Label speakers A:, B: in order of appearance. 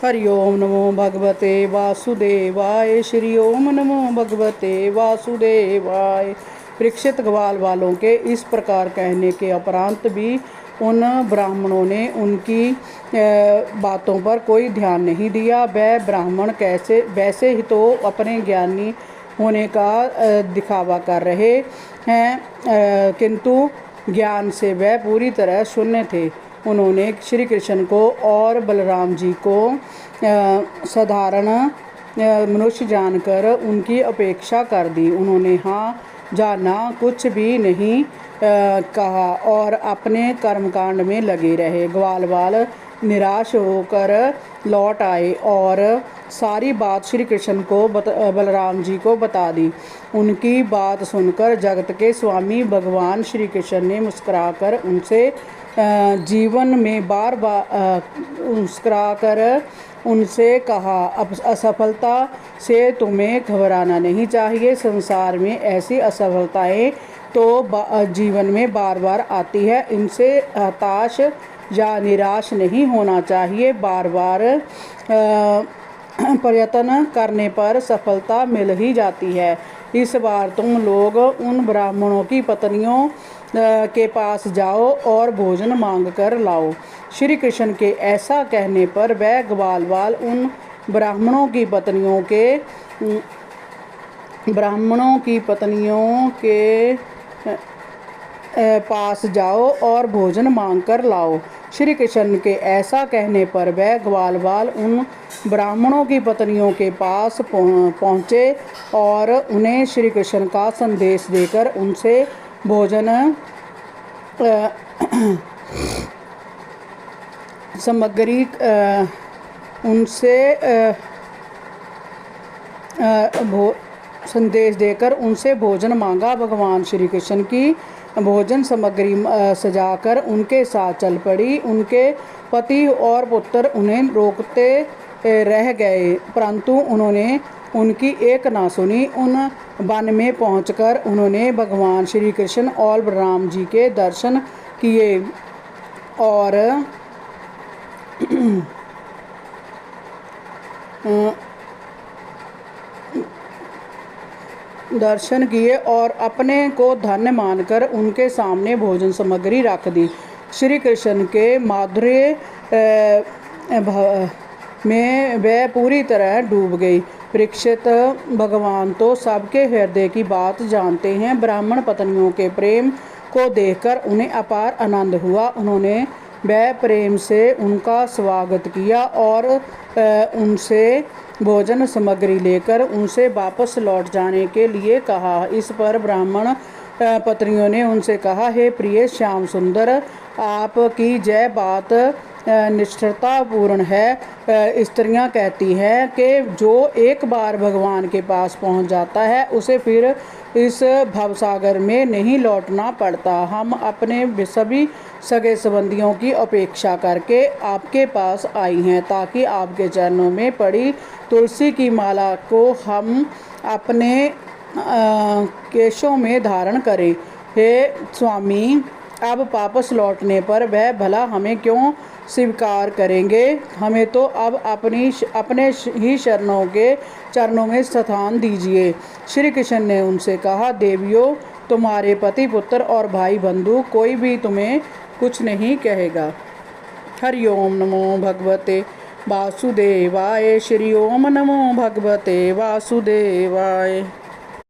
A: हरि ओम नमो भगवते वासुदेवाय। श्री ओम नमो भगवते वासुदेवाय। परीक्षित ग्वाल वालों के इस प्रकार कहने के उपरांत भी उन ब्राह्मणों ने उनकी बातों पर कोई ध्यान नहीं दिया। वह ब्राह्मण वैसे ही तो अपने ज्ञानी होने का दिखावा कर रहे हैं, किंतु ज्ञान से वह पूरी तरह शून्य थे। उन्होंने श्री कृष्ण को और बलराम जी को साधारण मनुष्य जानकर उनकी अपेक्षा कर दी। उन्होंने हाँ जाना कुछ भी नहीं कहा और अपने कर्मकांड में लगे रहे। ग्वाल वाल निराश होकर लौट आए और सारी बात श्री कृष्ण को बलराम जी को बता दी। उनकी बात सुनकर जगत के स्वामी भगवान श्री कृष्ण ने मुस्कुराकर उनसे जीवन में बार बार मुस्कुराकर उनसे कहा, असफलता से तुम्हें घबराना नहीं चाहिए। संसार में ऐसी असफलताएं तो जीवन में बार बार आती है। इनसे हताश या निराश नहीं होना चाहिए। बार बार प्रयत्न करने पर सफलता मिल ही जाती है। इस बार तुम लोग उन ब्राह्मणों की पत्नियों के पास जाओ और भोजन मांग कर लाओ। श्री कृष्ण के ऐसा कहने पर वह ग्वाल वाल उन ब्राह्मणों की पत्नियों के पास जाओ और भोजन मांग कर लाओ। श्री कृष्ण के ऐसा कहने पर वह ग्वाल वाल उन ब्राह्मणों की पत्नियों के पास पहुँचे और उन्हें श्री कृष्ण का संदेश देकर उनसे भोजन सामग्री संदेश देकर उनसे भोजन मांगा। भगवान श्री कृष्ण की भोजन सामग्री सजाकर उनके साथ चल पड़ी। उनके पति और पुत्र उन्हें रोकते रह गए, परंतु उन्होंने उनकी एक ना सुनी। उन वन में पहुंचकर उन्होंने भगवान श्री कृष्ण और बलराम जी के दर्शन किए और अपने को धन्य मानकर उनके सामने भोजन सामग्री रख दी। श्री कृष्ण के माधुर्य में वह पूरी तरह डूब गई। परीक्षित, भगवान तो सबके हृदय की बात जानते हैं। ब्राह्मण पत्नियों के प्रेम को देखकर उन्हें अपार आनंद हुआ। उन्होंने वह प्रेम से उनका स्वागत किया और उनसे भोजन सामग्री लेकर उनसे वापस लौट जाने के लिए कहा। इस पर ब्राह्मण पत्नियों ने उनसे कहा, हे प्रिय श्याम सुंदर, आपकी जय बात निष्ठतापूर्ण है। स्त्रियां कहती हैं कि जो एक बार भगवान के पास पहुंच जाता है उसे फिर इस भवसागर में नहीं लौटना पड़ता। हम अपने सभी सगे संबंधियों की अपेक्षा करके आपके पास आई हैं ताकि आपके चरणों में पड़ी तुलसी की माला को हम अपने केशों में धारण करें। हे स्वामी, अब वापस लौटने पर वह भला हमें क्यों स्वीकार करेंगे? हमें तो अब अपने ही चरणों में स्थान दीजिए। श्री कृष्ण ने उनसे कहा, देवियों, तुम्हारे पति पुत्र और भाई बंधु कोई भी तुम्हें कुछ नहीं कहेगा। हरि ओम नमो भगवते वासुदेवाय। श्री ओम नमो भगवते वासुदेवाय।